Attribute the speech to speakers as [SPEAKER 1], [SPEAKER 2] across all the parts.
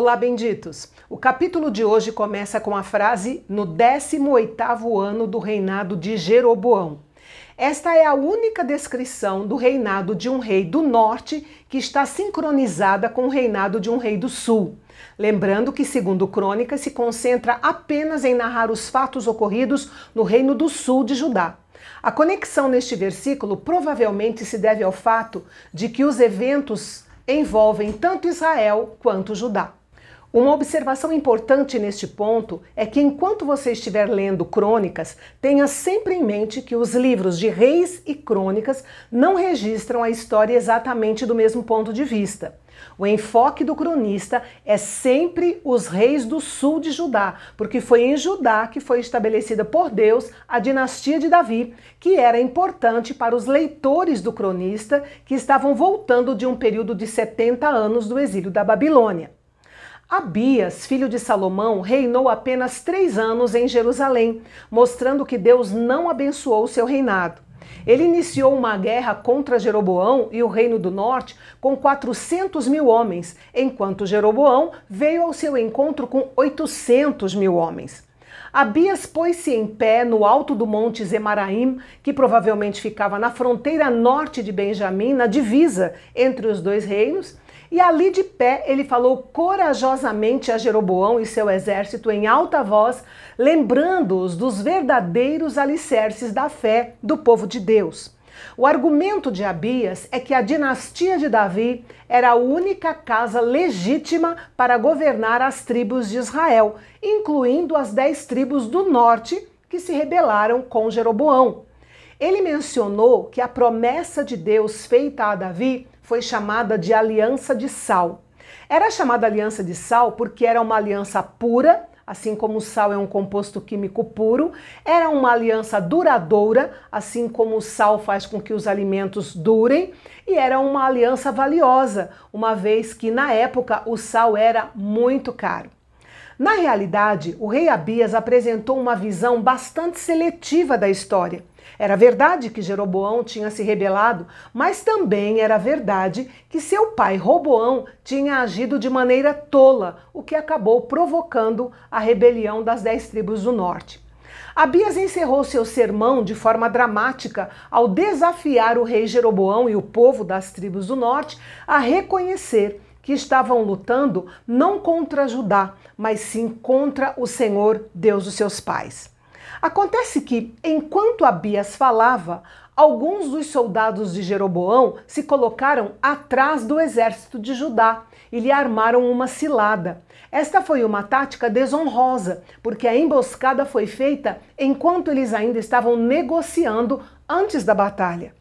[SPEAKER 1] Olá, benditos! O capítulo de hoje começa com a frase no 18º ano do reinado de Jeroboão. Esta é a única descrição do reinado de um rei do norte que está sincronizada com o reinado de um rei do sul. Lembrando que, segundo Crônicas, se concentra apenas em narrar os fatos ocorridos no reino do sul de Judá. A conexão neste versículo provavelmente se deve ao fato de que os eventos envolvem tanto Israel quanto Judá. Uma observação importante neste ponto é que enquanto você estiver lendo Crônicas, tenha sempre em mente que os livros de Reis e Crônicas não registram a história exatamente do mesmo ponto de vista. O enfoque do cronista é sempre os reis do sul de Judá, porque foi em Judá que foi estabelecida por Deus a dinastia de Davi, que era importante para os leitores do cronista que estavam voltando de um período de 70 anos do exílio da Babilônia. Abias, filho de Salomão, reinou apenas 3 anos em Jerusalém, mostrando que Deus não abençoou seu reinado. Ele iniciou uma guerra contra Jeroboão e o reino do norte com 400 mil homens, enquanto Jeroboão veio ao seu encontro com 800 mil homens. Abias pôs-se em pé no alto do monte Zemaraim, que provavelmente ficava na fronteira norte de Benjamim, na divisa entre os dois reinos, e ali de pé ele falou corajosamente a Jeroboão e seu exército em alta voz, lembrando-os dos verdadeiros alicerces da fé do povo de Deus. O argumento de Abias é que a dinastia de Davi era a única casa legítima para governar as tribos de Israel, incluindo as 10 tribos do norte que se rebelaram com Jeroboão. Ele mencionou que a promessa de Deus feita a Davi foi chamada de aliança de sal. Era chamada aliança de sal porque era uma aliança pura, assim como o sal é um composto químico puro, era uma aliança duradoura, assim como o sal faz com que os alimentos durem, e era uma aliança valiosa, uma vez que na época o sal era muito caro. Na realidade, o rei Abias apresentou uma visão bastante seletiva da história. Era verdade que Jeroboão tinha se rebelado, mas também era verdade que seu pai Roboão tinha agido de maneira tola, o que acabou provocando a rebelião das 10 tribos do norte. Abias encerrou seu sermão de forma dramática ao desafiar o rei Jeroboão e o povo das tribos do norte a reconhecer que estavam lutando não contra Judá, mas sim contra o Senhor, Deus dos seus pais. Acontece que, enquanto Abias falava, alguns dos soldados de Jeroboão se colocaram atrás do exército de Judá e lhe armaram uma cilada. Esta foi uma tática desonrosa, porque a emboscada foi feita enquanto eles ainda estavam negociando antes da batalha.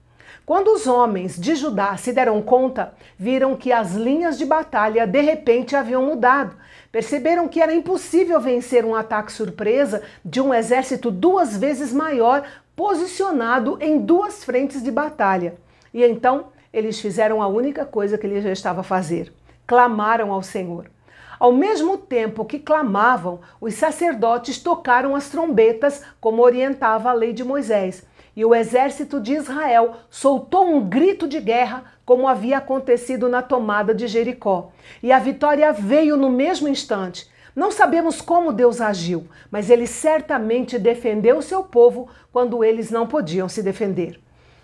[SPEAKER 1] Quando os homens de Judá se deram conta, viram que as linhas de batalha de repente haviam mudado. Perceberam que era impossível vencer um ataque surpresa de um exército 2 vezes maior, posicionado em 2 frentes de batalha. E então eles fizeram a única coisa que eles já estavam a fazer: clamaram ao Senhor. Ao mesmo tempo que clamavam, os sacerdotes tocaram as trombetas, como orientava a lei de Moisés. E o exército de Israel soltou um grito de guerra, como havia acontecido na tomada de Jericó. E a vitória veio no mesmo instante. Não sabemos como Deus agiu, mas ele certamente defendeu o seu povo quando eles não podiam se defender.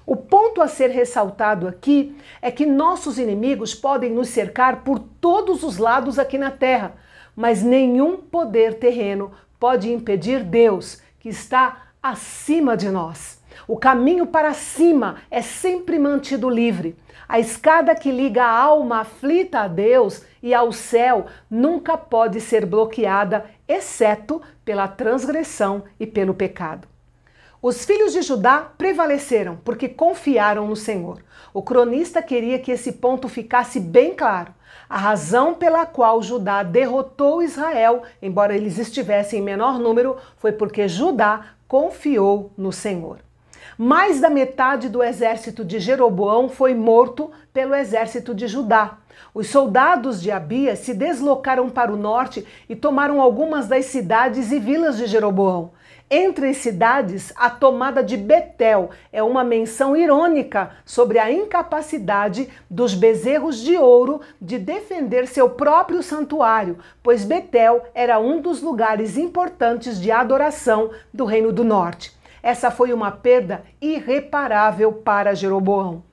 [SPEAKER 1] O ponto a ser ressaltado aqui é que nossos inimigos podem nos cercar por todos os lados aqui na terra, mas nenhum poder terreno pode impedir Deus, que está acima de nós. O caminho para cima é sempre mantido livre. A escada que liga a alma aflita a Deus e ao céu nunca pode ser bloqueada, exceto pela transgressão e pelo pecado. Os filhos de Judá prevaleceram porque confiaram no Senhor. O cronista queria que esse ponto ficasse bem claro. A razão pela qual Judá derrotou Israel, embora eles estivessem em menor número, foi porque Judá confiou no Senhor. Mais da metade do exército de Jeroboão foi morto pelo exército de Judá. Os soldados de Abias se deslocaram para o norte e tomaram algumas das cidades e vilas de Jeroboão. Entre as cidades, a tomada de Betel é uma menção irônica sobre a incapacidade dos bezerros de ouro de defender seu próprio santuário, pois Betel era um dos lugares importantes de adoração do Reino do Norte. Essa foi uma perda irreparável para Jeroboão.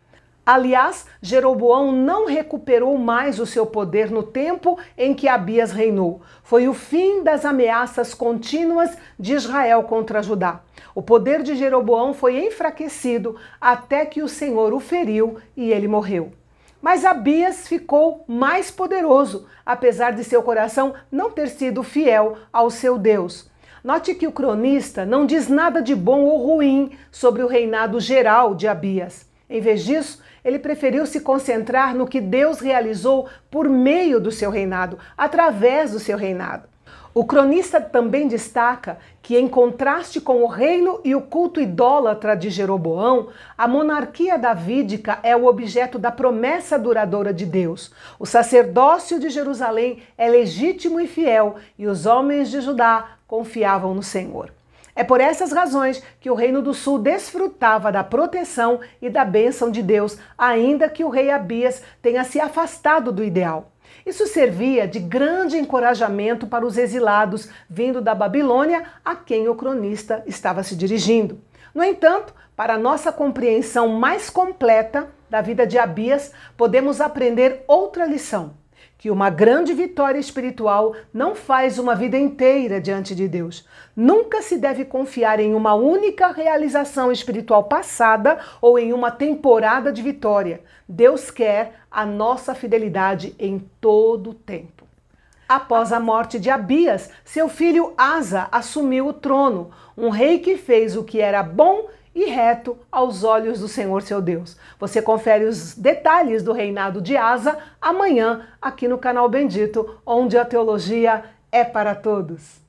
[SPEAKER 1] Aliás, Jeroboão não recuperou mais o seu poder no tempo em que Abias reinou. Foi o fim das ameaças contínuas de Israel contra Judá. O poder de Jeroboão foi enfraquecido até que o Senhor o feriu e ele morreu. Mas Abias ficou mais poderoso, apesar de seu coração não ter sido fiel ao seu Deus. Note que o cronista não diz nada de bom ou ruim sobre o reinado geral de Abias. Em vez disso, ele preferiu se concentrar no que Deus realizou por meio do seu reinado, através do seu reinado. O cronista também destaca que, em contraste com o reino e o culto idólatra de Jeroboão, a monarquia davídica é o objeto da promessa duradoura de Deus. O sacerdócio de Jerusalém é legítimo e fiel, e os homens de Judá confiavam no Senhor. É por essas razões que o Reino do Sul desfrutava da proteção e da bênção de Deus, ainda que o rei Abias tenha se afastado do ideal. Isso servia de grande encorajamento para os exilados vindo da Babilônia, a quem o cronista estava se dirigindo. No entanto, para nossa compreensão mais completa da vida de Abias, podemos aprender outra lição: que uma grande vitória espiritual não faz uma vida inteira diante de Deus. Nunca se deve confiar em uma única realização espiritual passada ou em uma temporada de vitória. Deus quer a nossa fidelidade em todo o tempo. Após a morte de Abias, seu filho Asa assumiu o trono, um rei que fez o que era bom e reto aos olhos do Senhor seu Deus. Você confere os detalhes do reinado de Asa amanhã aqui no canal Bendito, onde a teologia é para todos.